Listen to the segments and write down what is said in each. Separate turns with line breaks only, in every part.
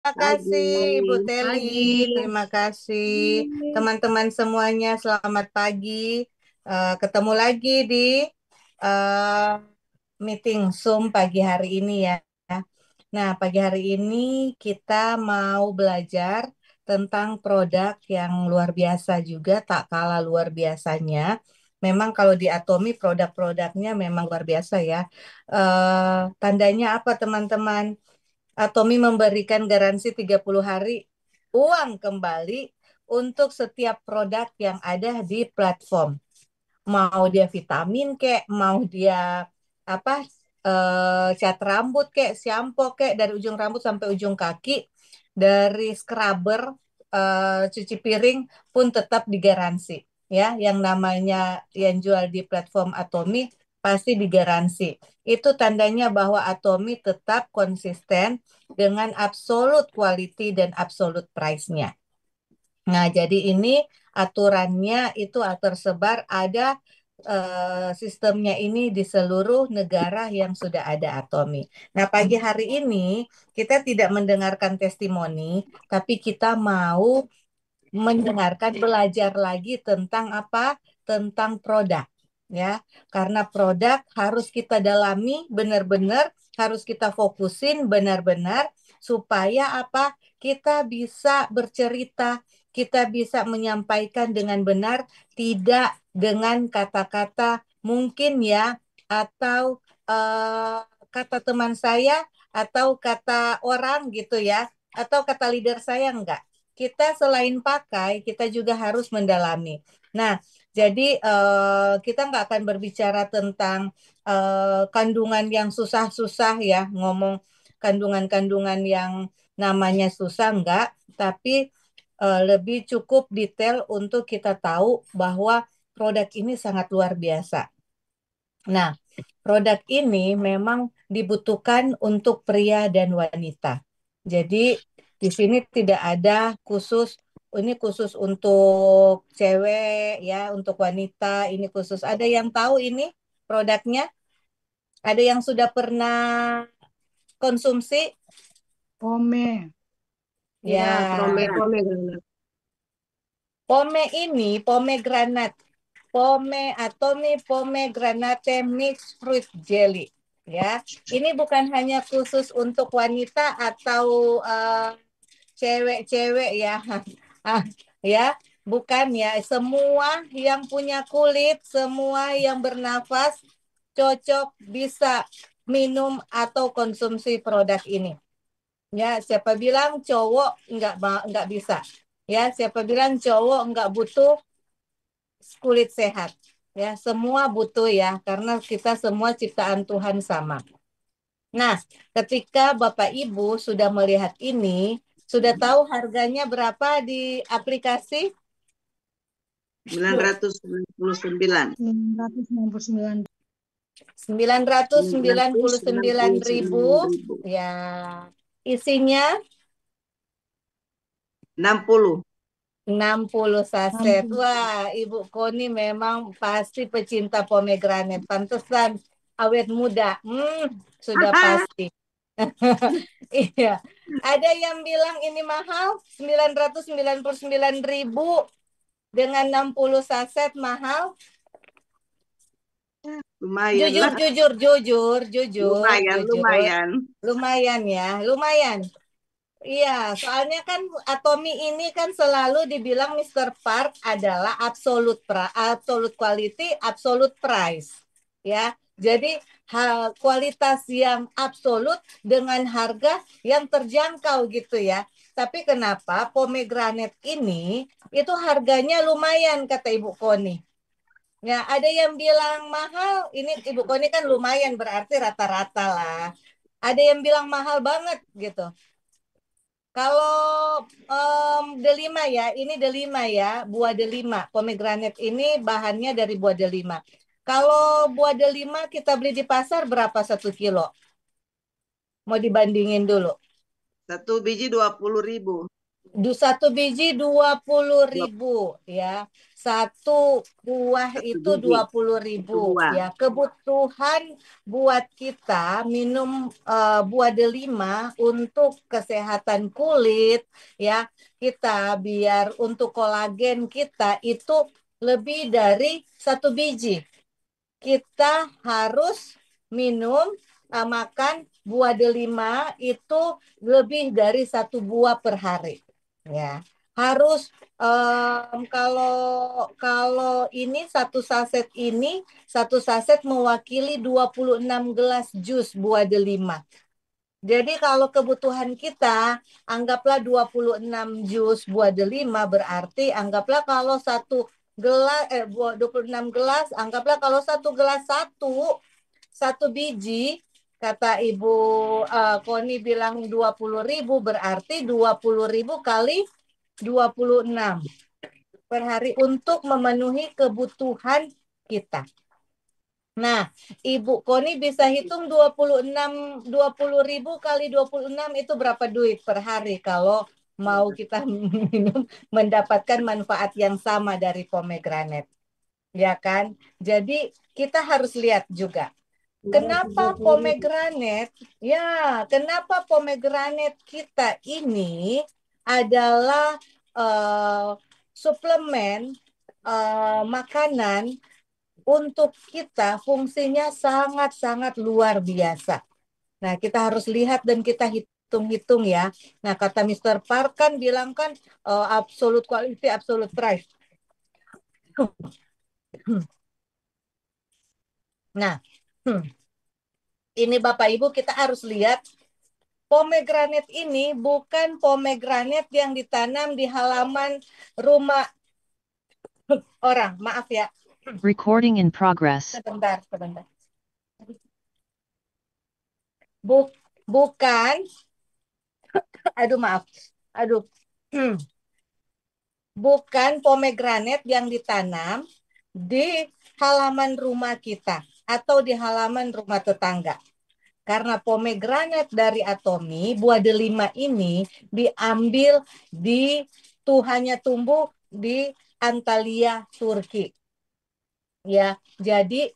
Terima kasih Ibu
Pagi.
Teli,
Pagi.
terima kasih teman-teman semuanya. Selamat pagi. Ketemu lagi di eh, meeting Zoom pagi hari ini ya. Nah, pagi hari ini kita mau belajar tentang produk yang luar biasa juga, tak kalah luar biasanya. Memang kalau di Atomi produk-produknya memang luar biasa ya. Tandanya apa teman-teman? Atomi memberikan garansi 30 hari uang kembali untuk setiap produk yang ada di platform. Mau dia vitamin kek, mau dia apa cat rambut kek, shampoo kek dari ujung rambut sampai ujung kaki, dari scrubber cuci piring pun tetap digaransi. Ya, yang namanya yang jual di platform Atomi pasti digaransi. Itu tandanya bahwa Atomi tetap konsisten dengan absolute quality dan absolute price-nya. Nah, jadi ini aturannya itu tersebar ada sistemnya ini di seluruh negara yang sudah ada Atomi. Nah, pagi hari ini kita tidak mendengarkan testimoni, tapi kita mau mendengarkan belajar lagi tentang apa? Tentang produk, ya. Karena produk harus kita dalami benar-benar, harus kita fokusin benar-benar supaya apa? Kita bisa bercerita, kita bisa menyampaikan dengan benar, tidak dengan kata-kata mungkin ya, atau eh, kata teman saya, atau kata orang gitu ya, atau kata leader saya enggak. Kita selain pakai, kita juga harus mendalami. Nah, jadi kita nggak akan berbicara tentang kandungan yang susah-susah ya, ngomong kandungan-kandungan yang namanya susah enggak, tapi lebih cukup detail untuk kita tahu bahwa produk ini sangat luar biasa. Nah, produk ini memang dibutuhkan untuk pria dan wanita. Jadi di sini tidak ada khusus, ini khusus untuk cewek ya, untuk wanita, ini khusus. Ada yang tahu ini produknya? Ada yang sudah pernah konsumsi?
Pome,
Ya,
Ya,
pomegranate.
pomegranat. Pome Atomi pomegranate mix fruit jelly. Ya, ini bukan hanya khusus untuk wanita atau cewek-cewek ya. Ah, ya, bukan ya. Semua yang punya kulit, semua yang bernafas cocok bisa minum atau konsumsi produk ini. Ya, siapa bilang cowok nggak bisa. Ya, siapa bilang cowok nggak butuh kulit sehat. Ya, semua butuh ya, karena kita semua ciptaan Tuhan sama. Nah, ketika Bapak Ibu sudah melihat ini, sudah tahu harganya berapa di aplikasi?
999.
999.
999.000.
999.000.
Ya, isinya
60.
60 saset.
60.
Wah, Ibu Koni memang pasti pecinta pomegranate. Pantesan awet muda. Sudah pasti. Iya. Ada yang bilang ini mahal, 999.000 dengan 60 saset mahal.
Lumayan
Jujur,
lah.
jujur, jujur, jujur,
Lumayan,
jujur.
lumayan.
Lumayan ya, lumayan. Iya, soalnya kan Atomi ini kan selalu dibilang Mister Park adalah absolute quality, absolute price. Ya, jadi kualitas yang absolut dengan harga yang terjangkau gitu ya. Tapi kenapa pomegranate ini itu harganya lumayan kata Ibu Koni. Ya, ada yang bilang mahal, ini Ibu Koni kan lumayan berarti rata-rata lah. Ada yang bilang mahal banget gitu. Kalau delima ya, ini delima ya, buah delima. Pomegranate ini bahannya dari buah delima. Kalau buah delima kita beli di pasar berapa 1 kilo? Mau dibandingin dulu.
Satu biji 20.000.
Satu biji 20.000 ya. Satu buah
Satu
itu
biji.
20.000
Satu buah.
ya. Kebutuhan buat kita minum buah delima untuk kesehatan kulit ya. Kita biar untuk kolagen kita itu lebih dari satu biji. Kita harus minum makan buah delima itu lebih dari satu buah per hari ya. Harus kalau ini satu saset mewakili 26 gelas jus buah delima. Jadi kalau kebutuhan kita anggaplah 26 jus buah delima, berarti anggaplah kalau gelas 26 gelas, anggaplah kalau satu gelas satu biji, kata Ibu Koni bilang 20.000, berarti 20.000 kali 26 per hari untuk memenuhi kebutuhan kita. Nah, Ibu Koni bisa hitung 20.000 kali 26 itu berapa duit per hari kalau mau kita minum mendapatkan manfaat yang sama dari pomegranate. Ya kan? Jadi kita harus lihat juga. Kenapa pomegranate? Ya, kenapa pomegranate kita ini adalah suplemen makanan untuk kita fungsinya sangat-sangat luar biasa. Nah, kita harus lihat dan kita hitung-hitung ya. Nah, kata Mr. Park kan bilang kan absolute quality, absolute price. Nah, ini Bapak Ibu kita harus lihat pomegranate ini bukan pomegranate yang ditanam di halaman rumah orang. Maaf ya.
Recording in progress.
Sebentar. Bukan. Aduh, maaf. Aduh. Bukan pomegranate yang ditanam di halaman rumah kita atau di halaman rumah tetangga. Karena pomegranate dari Atomy, buah delima ini diambil hanya tumbuh di Antalya, Turki. Ya, jadi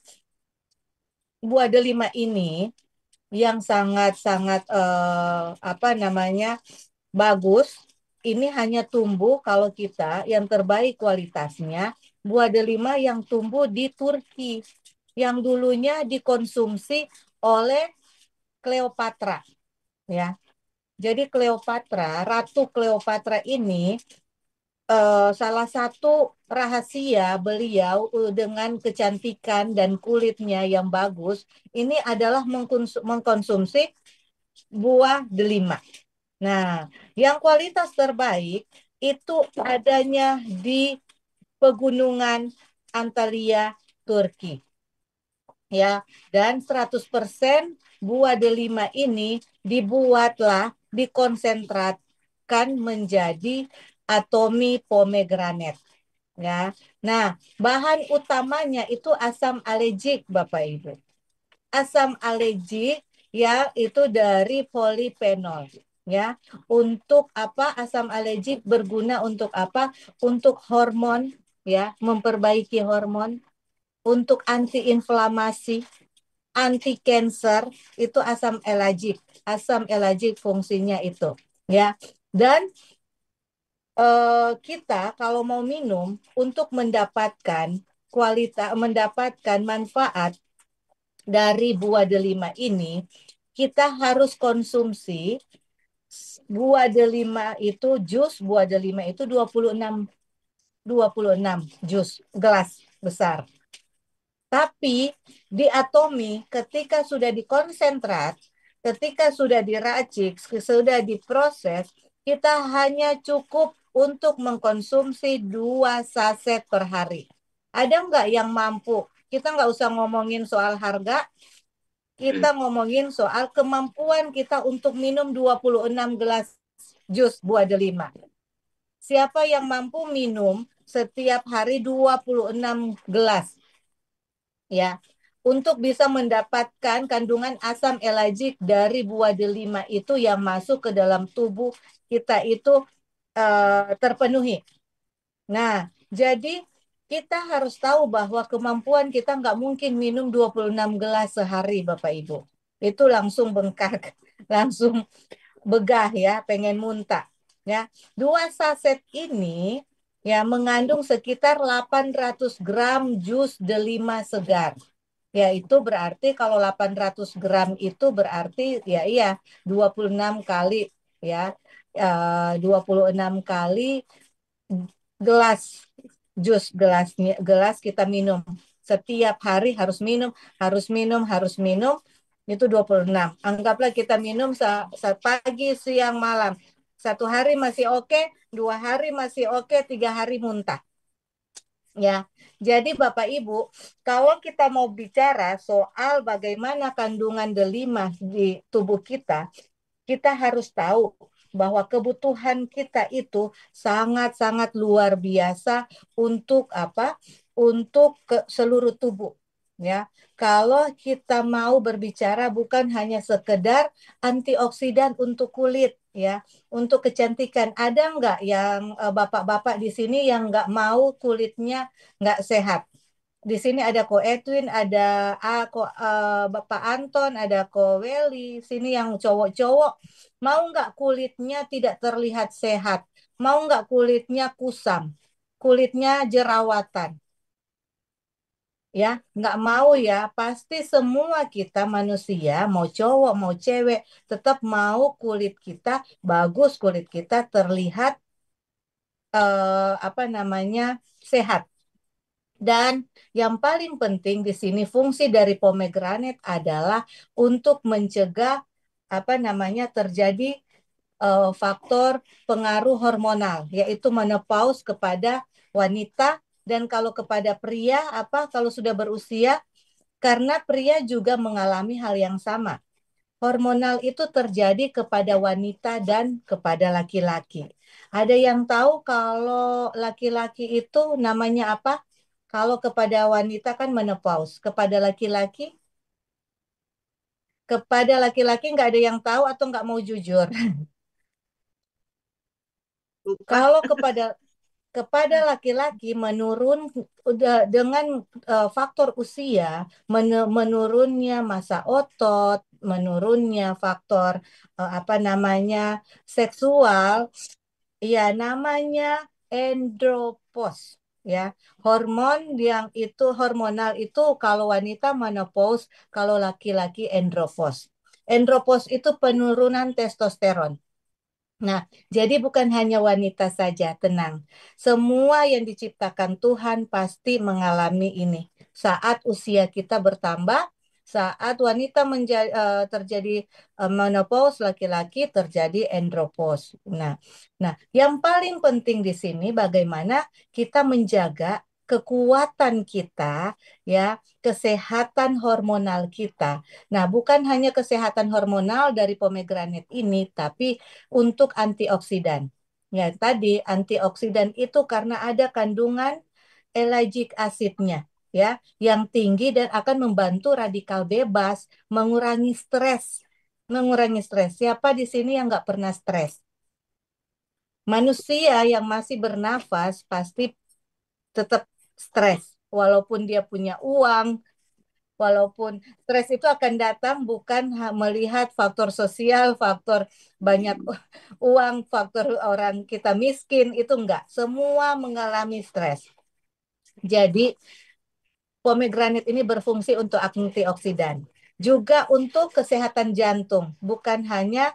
buah delima ini yang sangat-sangat bagus. Ini hanya tumbuh kalau kita yang terbaik kualitasnya buah delima yang tumbuh di Turki yang dulunya dikonsumsi oleh Cleopatra ya. Jadi Ratu Cleopatra ini salah satu rahasia beliau dengan kecantikan dan kulitnya yang bagus ini adalah mengkonsumsi buah delima. Nah, yang kualitas terbaik itu adanya di pegunungan Antalya, Turki. Ya, dan 100% buah delima ini dikonsentratkan menjadi Atomy pomegranate. Ya. Nah, bahan utamanya itu asam alegic, Bapak Ibu. Asam alegic ya itu dari polifenol ya. Untuk apa asam alegic berguna untuk apa? Untuk hormon ya, memperbaiki hormon, untuk antiinflamasi, anti cancer, itu asam elagic. Asam elagic fungsinya itu ya. Dan kita kalau mau minum untuk mendapatkan mendapatkan manfaat dari buah delima ini, kita harus konsumsi buah delima itu buah delima itu 26 jus gelas besar. Tapi di Atomy ketika sudah dikonsentrat, ketika sudah diracik, sudah diproses, kita hanya cukup untuk mengkonsumsi 2 saset per hari. Ada nggak yang mampu? Kita nggak usah ngomongin soal harga, kita ngomongin soal kemampuan kita untuk minum 26 gelas jus buah delima. Siapa yang mampu minum setiap hari 26 gelas? Ya, untuk bisa mendapatkan kandungan asam elagic dari buah delima itu yang masuk ke dalam tubuh kita itu terpenuhi. Nah, jadi kita harus tahu bahwa kemampuan kita nggak mungkin minum 26 gelas sehari, Bapak Ibu. Itu langsung bengkak, langsung begah ya, pengen muntah. Ya, 2 saset ini ya mengandung sekitar 800 gram jus delima segar. Ya, itu berarti kalau 800 gram itu berarti ya iya 26 kali ya. 26 kali gelas gelas kita minum. Setiap hari harus minum, harus minum, harus minum. Itu 26. Anggaplah kita minum pagi, siang, malam. 1 hari masih oke, 2 hari masih oke, 3 hari muntah. Ya, jadi Bapak Ibu, kalau kita mau bicara soal bagaimana kandungan delima di tubuh kita harus tahu bahwa kebutuhan kita itu sangat-sangat luar biasa untuk apa? Untuk seluruh tubuh. Ya, kalau kita mau berbicara bukan hanya sekedar antioksidan untuk kulit, ya, untuk kecantikan. Ada nggak yang bapak-bapak di sini yang nggak mau kulitnya nggak sehat? Di sini ada Ko Edwin, ada Bapak Anton, ada Ko Welly. Sini yang cowok-cowok. Mau nggak kulitnya tidak terlihat sehat? Mau nggak kulitnya kusam? Kulitnya jerawatan? Ya, nggak mau ya. Pasti semua kita manusia, mau cowok, mau cewek, tetap mau kulit kita bagus, kulit kita terlihat apa namanya sehat. Dan yang paling penting di sini fungsi dari pomegranate adalah untuk mencegah apa namanya terjadi faktor pengaruh hormonal, yaitu menopause kepada wanita dan kalau kepada pria apa kalau sudah berusia karena pria juga mengalami hal yang sama. Hormonal itu terjadi kepada wanita dan kepada laki-laki. Ada yang tahu kalau laki-laki itu namanya apa? Kalau kepada wanita kan menopause, kepada laki-laki nggak ada yang tahu atau nggak mau jujur.
Lupa.
Kalau kepada laki-laki menurun dengan faktor usia, menurunnya massa otot, menurunnya faktor apa namanya seksual, ya namanya andropause ya. Hormon yang itu hormonal itu kalau wanita menopause, kalau laki-laki andropause. Andropause itu penurunan testosteron. Nah, jadi bukan hanya wanita saja, tenang. Semua yang diciptakan Tuhan pasti mengalami ini. Saat usia kita bertambah, saat wanita terjadi menopause, laki-laki terjadi andropause. Nah, yang paling penting di sini bagaimana kita menjaga kekuatan kita, ya, kesehatan hormonal kita. Nah, bukan hanya kesehatan hormonal dari pomegranate ini, tapi untuk antioksidan. Ya, tadi antioksidan itu karena ada kandungan ellagic acidnya ya yang tinggi dan akan membantu radikal bebas, mengurangi stres. Mengurangi stres. Siapa di sini yang nggak pernah stres? Manusia yang masih bernafas pasti tetap stres. Walaupun dia punya uang, walaupun stres itu akan datang bukan melihat faktor sosial, faktor banyak uang, faktor orang kita miskin, itu enggak. Semua mengalami stres. Jadi pomegranate ini berfungsi untuk antioksidan. Juga untuk kesehatan jantung, bukan hanya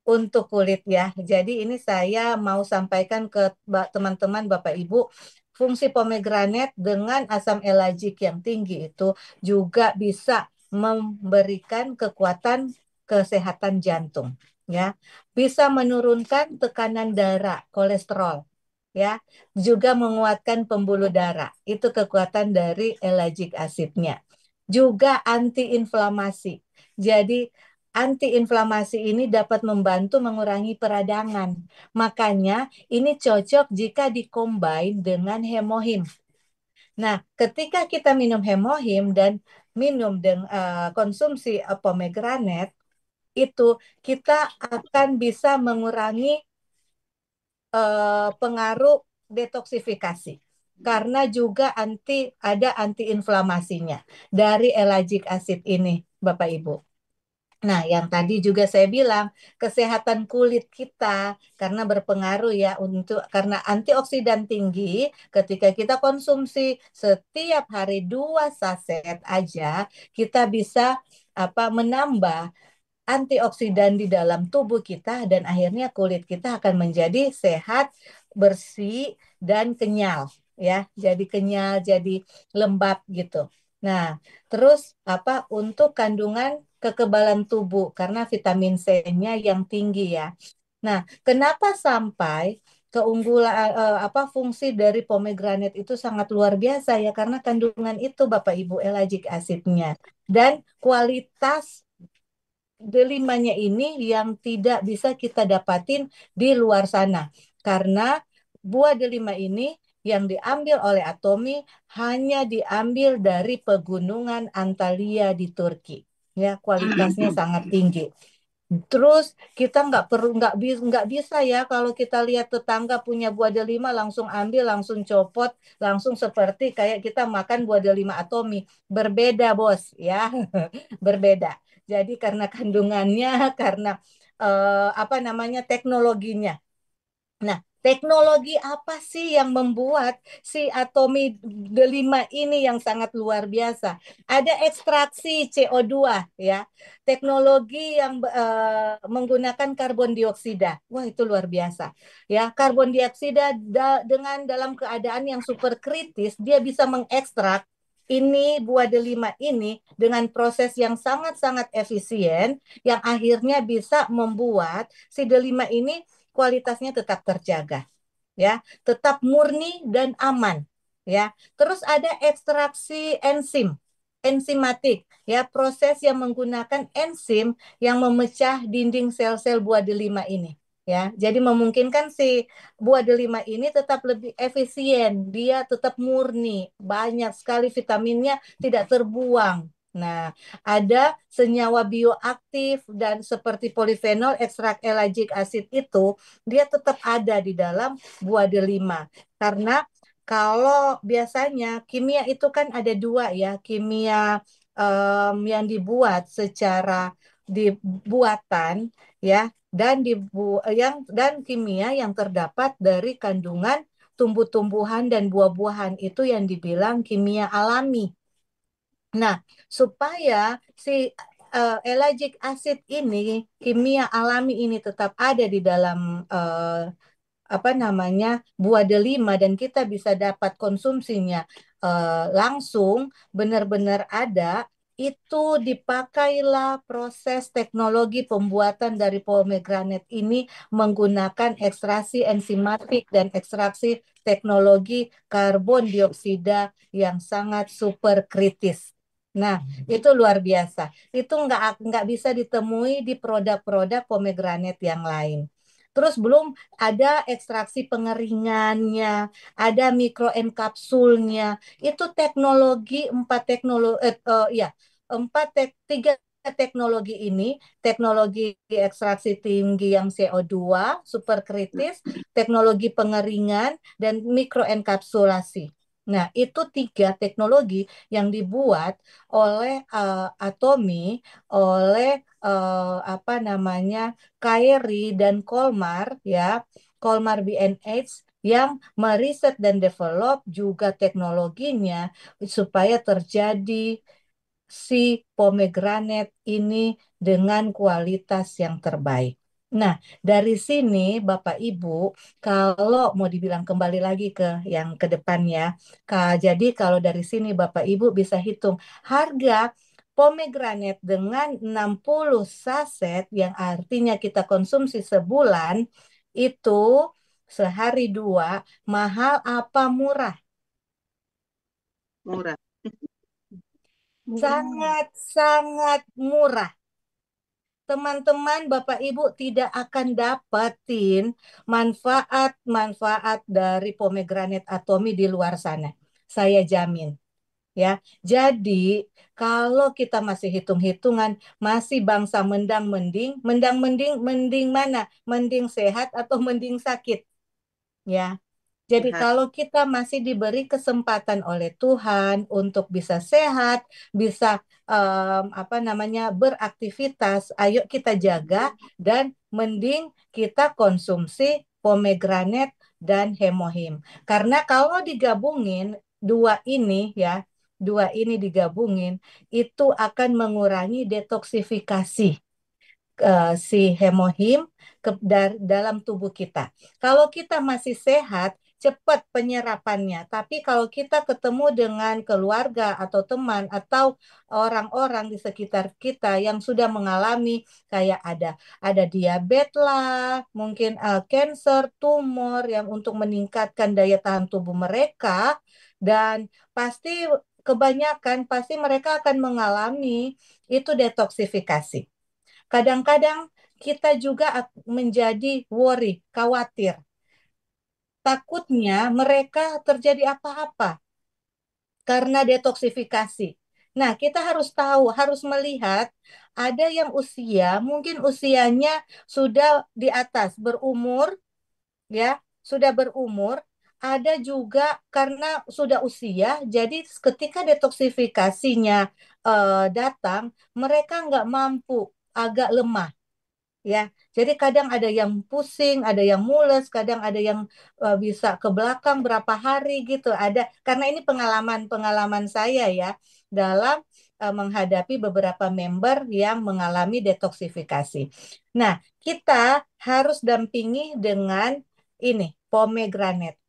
untuk kulit ya. Jadi ini saya mau sampaikan ke teman-teman Bapak Ibu, fungsi pomegranate dengan asam elagic yang tinggi itu juga bisa memberikan kekuatan kesehatan jantung ya. Bisa menurunkan tekanan darah, kolesterol ya. Juga menguatkan pembuluh darah. Itu kekuatan dari elagic acidnya. Juga antiinflamasi. Jadi antiinflamasi ini dapat membantu mengurangi peradangan. Makanya ini cocok jika dikombin dengan hemohim. Nah, ketika kita minum hemohim dan minum dengan konsumsi pomegranate, itu kita akan bisa mengurangi pengaruh detoksifikasi. Karena juga ada antiinflamasinya dari elagic acid ini, Bapak Ibu. Nah, yang tadi juga saya bilang, kesehatan kulit kita karena berpengaruh ya karena antioksidan tinggi, ketika kita konsumsi setiap hari 2 saset aja, kita bisa menambah antioksidan di dalam tubuh kita dan akhirnya kulit kita akan menjadi sehat, bersih dan kenyal ya. Jadi kenyal, jadi lembab gitu. Nah, terus untuk kandungan kekebalan tubuh karena vitamin C-nya yang tinggi ya. Nah, kenapa sampai keunggulan fungsi dari pomegranate itu sangat luar biasa ya karena kandungan itu Bapak Ibu elagic acidnya dan kualitas delimanya ini yang tidak bisa kita dapatin di luar sana. Karena buah delima ini yang diambil oleh Atomi hanya diambil dari pegunungan Antalya di Turki. Ya, kualitasnya sangat tinggi. Terus kita nggak bisa ya kalau kita lihat tetangga punya buah delima langsung ambil, langsung copot, langsung seperti kayak kita makan buah delima Atomi. Berbeda, Bos, ya. Berbeda. Jadi karena kandungannya, karena teknologinya. Nah, teknologi apa sih yang membuat si Atomi delima ini yang sangat luar biasa? Ada ekstraksi CO2 ya. Teknologi yang menggunakan karbon dioksida. Wah, itu luar biasa. Ya, karbon dioksida dengan dalam keadaan yang super kritis, dia bisa mengekstrak ini buah delima ini dengan proses yang sangat-sangat efisien yang akhirnya bisa membuat si delima ini kualitasnya tetap terjaga ya, tetap murni dan aman ya. Terus ada ekstraksi enzimatik ya, proses yang menggunakan enzim yang memecah dinding sel-sel buah delima ini ya. Jadi memungkinkan si buah delima ini tetap lebih efisien, dia tetap murni, banyak sekali vitaminnya tidak terbuang. Nah, ada senyawa bioaktif dan seperti polifenol, ekstrak elagic acid itu dia tetap ada di dalam buah delima. Karena kalau biasanya kimia itu kan ada dua ya, kimia yang dibuat secara dibuatan ya dan kimia yang terdapat dari kandungan tumbuh-tumbuhan dan buah-buahan itu yang dibilang kimia alami. Nah, supaya si elagic acid ini, kimia alami ini tetap ada di dalam buah delima dan kita bisa dapat konsumsinya langsung benar-benar ada, itu dipakailah proses teknologi pembuatan dari pomegranate ini menggunakan ekstraksi enzimatik dan ekstraksi teknologi karbon dioksida yang sangat super kritis. Nah, itu luar biasa. Itu nggak bisa ditemui di produk-produk pomegranate yang lain. Terus belum ada ekstraksi pengeringannya, ada mikroenkapsulnya. Itu teknologi tiga teknologi ini, teknologi ekstraksi tinggi yang CO2 super kritis, teknologi pengeringan dan mikroenkapsulasi. Nah, itu 3 teknologi yang dibuat oleh Atomi, oleh Kairi dan Kolmar ya, Kolmar BNH yang meriset dan develop juga teknologinya supaya terjadi si pomegranate ini dengan kualitas yang terbaik. Nah, dari sini Bapak Ibu, kalau mau dibilang kembali lagi ke yang ke depannya, jadi kalau dari sini Bapak Ibu bisa hitung harga pomegranate dengan 60 saset yang artinya kita konsumsi sebulan itu sehari 2, mahal apa murah?
Murah.
Sangat-sangat murah. Teman-teman, Bapak Ibu tidak akan dapetin manfaat-manfaat dari pomegranate Atomi di luar sana. Saya jamin. Ya, jadi kalau kita masih hitung-hitungan, masih bangsa mendang-mending mana? Mending sehat atau mending sakit? ya. Jadi
Sehat.
kalau kita masih diberi kesempatan oleh Tuhan untuk bisa sehat, bisa apa namanya beraktivitas, ayo kita jaga dan mending kita konsumsi pomegranate dan hemohim. Karena kalau digabungin dua ini ya, dua ini digabungin itu akan mengurangi detoksifikasi si hemohim dalam tubuh kita. Kalau kita masih sehat, cepat penyerapannya. Tapi kalau kita ketemu dengan keluarga atau teman atau orang-orang di sekitar kita yang sudah mengalami kayak ada diabetes lah, mungkin cancer, tumor yang untuk meningkatkan daya tahan tubuh mereka dan pasti kebanyakan pasti mereka akan mengalami itu detoksifikasi. Kadang-kadang kita juga menjadi worry, khawatir. Takutnya mereka terjadi apa-apa karena detoksifikasi. Nah, kita harus tahu, harus melihat ada yang mungkin usianya sudah di atas, berumur, ya, sudah berumur. Ada juga karena sudah usia, jadi ketika detoksifikasinya datang, mereka nggak mampu, agak lemah. Ya, jadi kadang ada yang pusing, ada yang mules, kadang ada yang bisa ke belakang berapa hari gitu. Karena ini pengalaman saya ya dalam menghadapi beberapa member yang mengalami detoksifikasi. Nah, kita harus dampingi dengan ini pomegranate.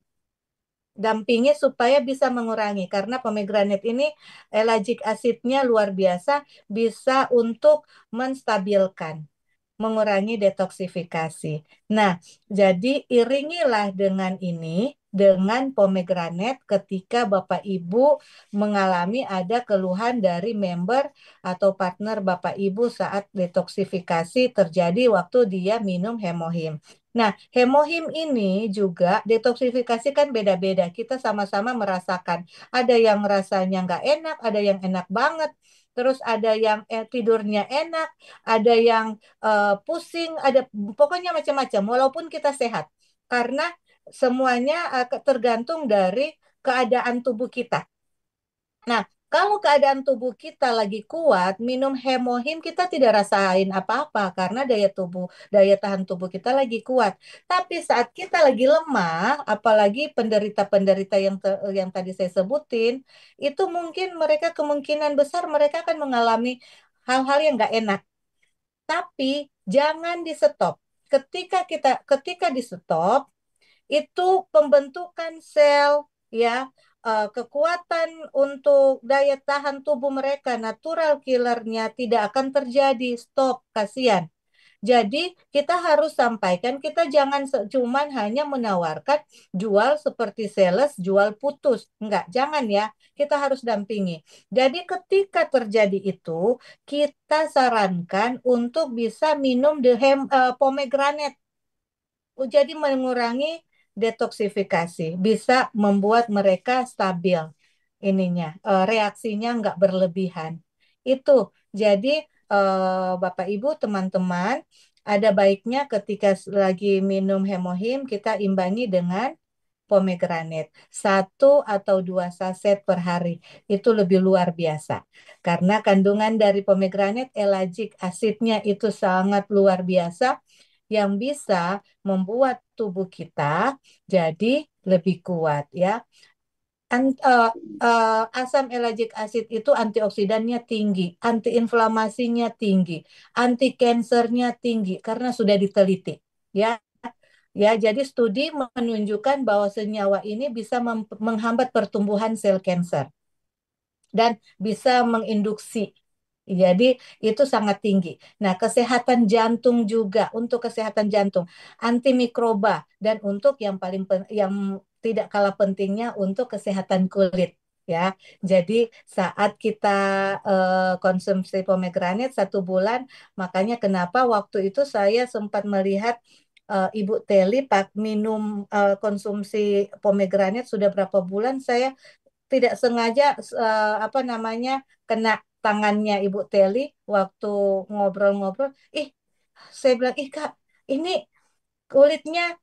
Dampingi supaya bisa mengurangi karena pomegranate ini ellagic acidnya luar biasa, bisa untuk menstabilkan mengurangi detoksifikasi. Nah, jadi iringilah dengan ini, dengan pomegranate ketika Bapak Ibu mengalami ada keluhan dari member atau partner Bapak Ibu saat detoksifikasi terjadi waktu dia minum hemohim. Nah, hemohim ini juga detoksifikasi kan beda-beda. Kita sama-sama merasakan. Ada yang rasanya nggak enak, ada yang enak banget. Terus ada yang tidurnya enak, ada yang pusing, ada pokoknya macam-macam. Walaupun kita sehat, karena semuanya tergantung dari keadaan tubuh kita. Nah, kalau keadaan tubuh kita lagi kuat, minum hemohim kita tidak rasain apa-apa karena daya tahan tubuh kita lagi kuat. Tapi saat kita lagi lemah, apalagi penderita-penderita yang tadi saya sebutin, itu mungkin mereka kemungkinan besar mereka akan mengalami hal-hal yang nggak enak. Tapi jangan di stop. Ketika di stop, itu pembentukan sel ya kekuatan untuk daya tahan tubuh mereka natural killernya tidak akan terjadi. Stop, kasihan. Jadi kita harus sampaikan, kita jangan cuman hanya menawarkan jual seperti sales, jual putus. Enggak, jangan ya. Kita harus dampingi. Jadi ketika terjadi itu, kita sarankan untuk bisa minum pomegranate. Jadi mengurangi detoksifikasi, bisa membuat mereka stabil reaksinya nggak berlebihan. Itu jadi Bapak Ibu teman-teman ada baiknya ketika lagi minum hemohim kita imbangi dengan pomegranate 1 atau 2 saset per hari itu lebih luar biasa karena kandungan dari pomegranate ellagic acidnya itu sangat luar biasa yang bisa membuat tubuh kita jadi lebih kuat ya. An- eh, Asam ellagic acid itu antioksidannya tinggi, antiinflamasinya tinggi, anti kansernya tinggi karena sudah diteliti. Ya, ya. Jadi studi menunjukkan bahwa senyawa ini bisa menghambat pertumbuhan sel kanker dan bisa menginduksi. Jadi itu sangat tinggi. Nah, kesehatan jantung juga untuk kesehatan jantung, antimikroba dan untuk yang tidak kalah pentingnya untuk kesehatan kulit ya. Jadi saat kita konsumsi pomegranate 1 bulan, makanya kenapa waktu itu saya sempat melihat Ibu Teli minum konsumsi pomegranate sudah berapa bulan saya tidak sengaja apa namanya kena tangannya Ibu Teli waktu ngobrol-ngobrol. Saya bilang, Kak, ini kulitnya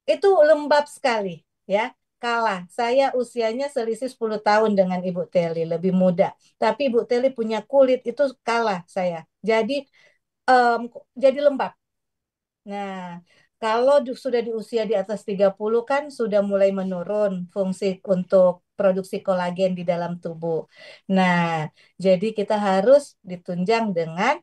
itu lembab sekali ya. Kalah. Saya usianya selisih 10 tahun dengan Ibu Teli, lebih muda. Tapi Ibu Teli punya kulit itu kalah saya. Jadi lembab. Nah, kalau sudah di usia di atas 30 kan sudah mulai menurun fungsi untuk produksi kolagen di dalam tubuh. Nah, jadi kita harus ditunjang dengan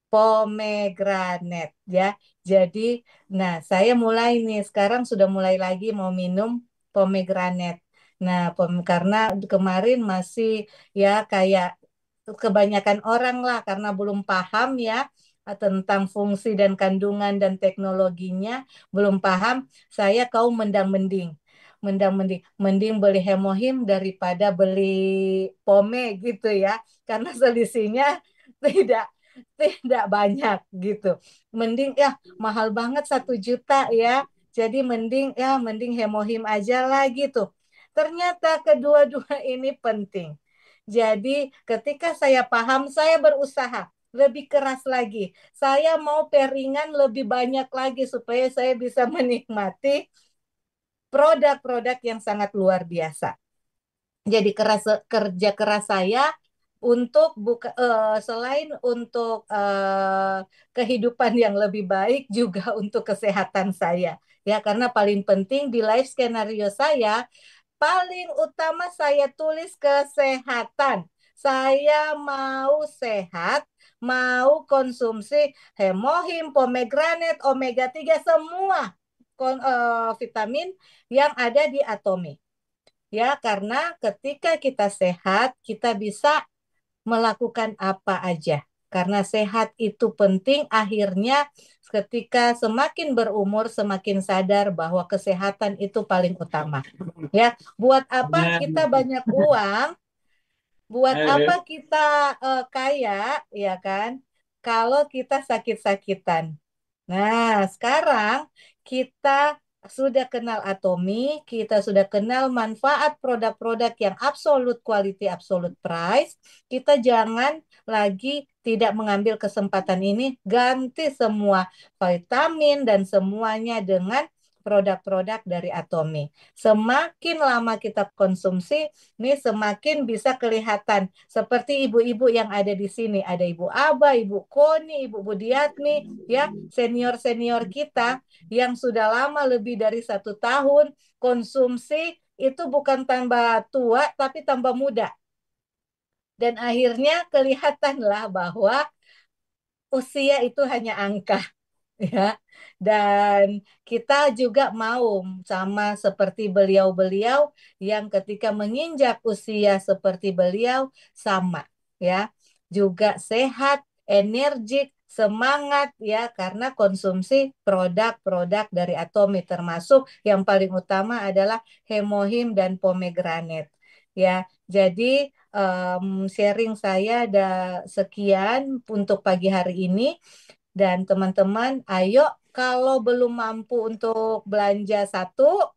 pomegranate ya. Jadi, nah saya mulai nih sekarang sudah mulai lagi mau minum pomegranate. Nah, karena kemarin masih ya kayak kebanyakan orang lah karena belum paham ya tentang fungsi dan kandungan dan teknologinya, belum paham, saya kaum mendang-mending. Mendang-mending, mending beli hemohim daripada beli pome gitu ya. Karena selisihnya tidak tidak banyak gitu. Mending ya mahal banget 1 juta ya. Jadi mending hemohim aja lah gitu. Ternyata kedua-dua ini penting. Jadi ketika saya paham, saya berusaha lebih keras lagi. Saya mau pairingan lebih banyak lagi supaya saya bisa menikmati produk-produk yang sangat luar biasa. Jadi kerja keras saya untuk selain untuk kehidupan yang lebih baik juga untuk kesehatan saya. Ya, karena paling penting di life skenario saya, paling utama saya tulis kesehatan. Saya mau sehat, mau konsumsi hemohim, pomegranate, omega 3 semua vitamin yang ada di Atomi. Ya, karena ketika kita sehat, kita bisa melakukan apa aja. Karena sehat itu penting, akhirnya ketika semakin berumur, semakin sadar bahwa kesehatan itu paling utama. Ya, buat apa kita banyak uang, buat apa kita kaya, ya kan? Kalau kita sakit-sakitan. Nah, sekarang kita sudah kenal Atomi, kita sudah kenal manfaat produk-produk yang absolute quality, absolute price. Kita jangan lagi tidak mengambil kesempatan ini, ganti semua vitamin dan semuanya dengan produk-produk dari Atomi. Semakin lama kita konsumsi, ini semakin bisa kelihatan seperti ibu-ibu yang ada di sini. Ada Ibu Aba, Ibu Koni, Ibu Budiatmi, ya senior-senior kita yang sudah lama lebih dari 1 tahun konsumsi itu bukan tambah tua tapi tambah muda. Dan akhirnya kelihatanlah bahwa usia itu hanya angka. Ya, dan kita juga mau sama seperti beliau-beliau yang ketika menginjak usia seperti beliau sama ya, juga sehat, energik, semangat ya karena konsumsi produk-produk dari Atomi termasuk yang paling utama adalah hemohim dan pomegranate ya. Jadi sharing saya ada sekian untuk pagi hari ini. Dan teman-teman, ayo kalau belum mampu untuk belanja satu,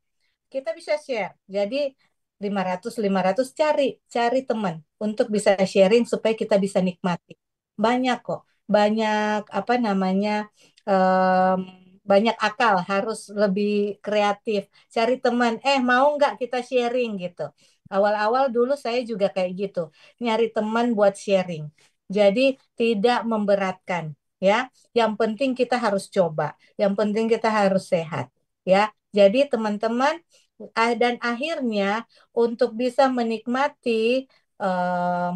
kita bisa share. Jadi 500 cari teman untuk bisa sharing supaya kita bisa nikmati. Banyak kok, banyak apa namanya em, banyak akal, harus lebih kreatif. Cari teman, mau nggak kita sharing gitu. Awal-awal dulu saya juga kayak gitu, nyari teman buat sharing. Jadi tidak memberatkan, ya. Yang penting kita harus coba, yang penting kita harus sehat, ya. Jadi teman-teman, dan akhirnya untuk bisa menikmati em,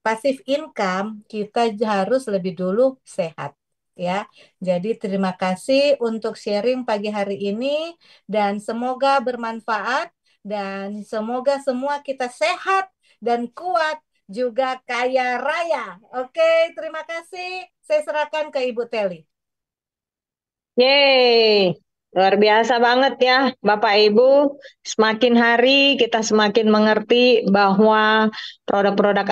passive income, kita harus lebih dulu sehat. Ya, jadi terima kasih untuk sharing pagi hari ini dan semoga bermanfaat dan semoga semua kita sehat dan kuat juga kaya raya. Oke, terima kasih. Saya serahkan ke Ibu Teli.
Yeay, luar biasa banget ya Bapak Ibu. Semakin hari kita semakin mengerti bahwa produk-produk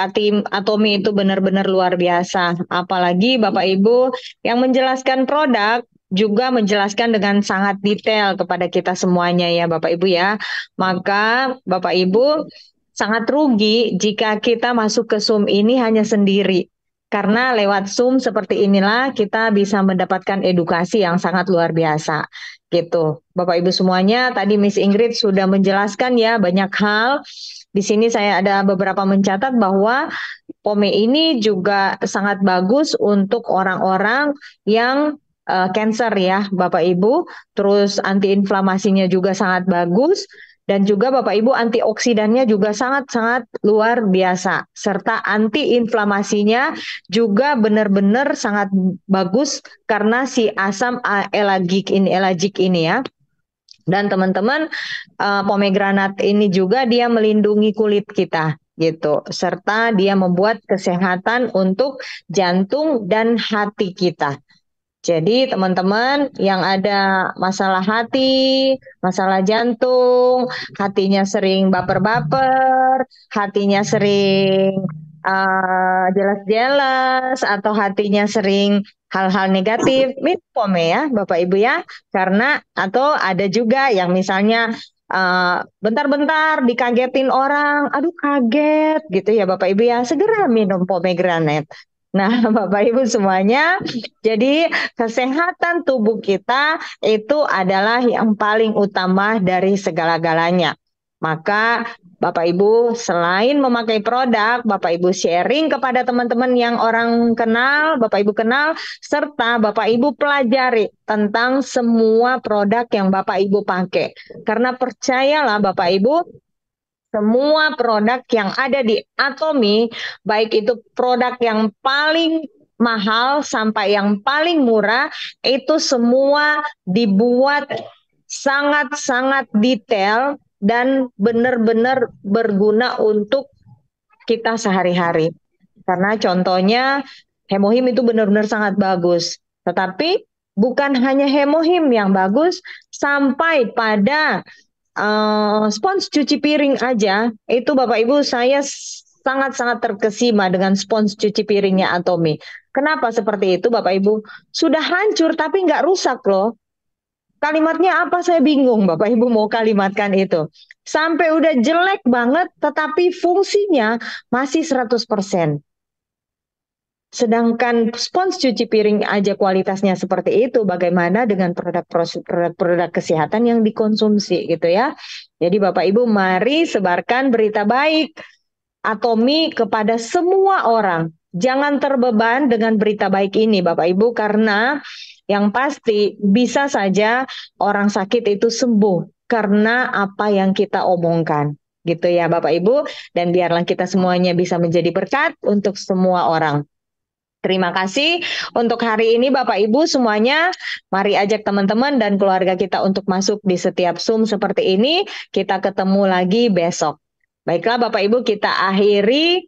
Atomi itu benar-benar luar biasa. Apalagi Bapak Ibu yang menjelaskan produk juga menjelaskan dengan sangat detail kepada kita semuanya ya Bapak Ibu ya. Maka Bapak Ibu sangat rugi jika kita masuk ke Zoom ini hanya sendiri. Karena lewat Zoom seperti inilah kita bisa mendapatkan edukasi yang sangat luar biasa. gitu. Bapak Ibu semuanya, tadi Miss Ingrid sudah menjelaskan ya banyak hal. Di sini saya ada beberapa mencatat bahwa POME ini juga sangat bagus untuk orang-orang yang cancer ya Bapak Ibu. Terus antiinflamasinya juga sangat bagus. Dan juga Bapak Ibu antioksidannya juga sangat-sangat luar biasa. Serta antiinflamasinya juga benar-benar sangat bagus karena si asam elagik ini ya. Dan teman-teman, pomegranat ini juga dia melindungi kulit kita gitu. Serta dia membuat kesehatan untuk jantung dan hati kita. Jadi teman-teman yang ada masalah hati, masalah jantung, hatinya sering baper-baper, hatinya sering jelas-jelas, atau hatinya sering hal-hal negatif, minum POME ya Bapak Ibu ya. Karena atau ada juga yang misalnya bentar-bentar dikagetin orang, aduh kaget gitu ya Bapak Ibu ya, segera minum pomegranate. Nah, Bapak Ibu semuanya, jadi kesehatan tubuh kita itu adalah yang paling utama dari segala-galanya. Maka Bapak Ibu selain memakai produk, Bapak Ibu sharing kepada teman-teman yang orang kenal, Bapak Ibu kenal, serta Bapak Ibu pelajari tentang semua produk yang Bapak Ibu pakai. Karena percayalah Bapak Ibu, semua produk yang ada di Atomy, baik itu produk yang paling mahal sampai yang paling murah, itu semua dibuat sangat-sangat detail dan benar-benar berguna untuk kita sehari-hari. Karena contohnya Hemohim itu benar-benar sangat bagus. Tetapi bukan hanya Hemohim yang bagus, sampai pada spons cuci piring aja, itu Bapak Ibu saya sangat-sangat terkesima dengan spons cuci piringnya Atomy. Kenapa seperti itu Bapak Ibu? Sudah hancur tapi nggak rusak loh. Kalimatnya apa saya bingung Bapak Ibu mau kalimatkan itu. Sampai udah jelek banget tetapi fungsinya masih 100%. Sedangkan spons cuci piring aja kualitasnya seperti itu, bagaimana dengan produk kesehatan yang dikonsumsi gitu ya. Jadi Bapak Ibu mari sebarkan berita baik Atomy kepada semua orang. Jangan terbeban dengan berita baik ini Bapak Ibu, karena yang pasti bisa saja orang sakit itu sembuh karena apa yang kita omongkan. Gitu ya Bapak Ibu, dan biarlah kita semuanya bisa menjadi berkat untuk semua orang. Terima kasih untuk hari ini Bapak Ibu semuanya. Mari ajak teman-teman dan keluarga kita untuk masuk di setiap Zoom seperti ini. Kita ketemu lagi besok. Baiklah Bapak Ibu, kita akhiri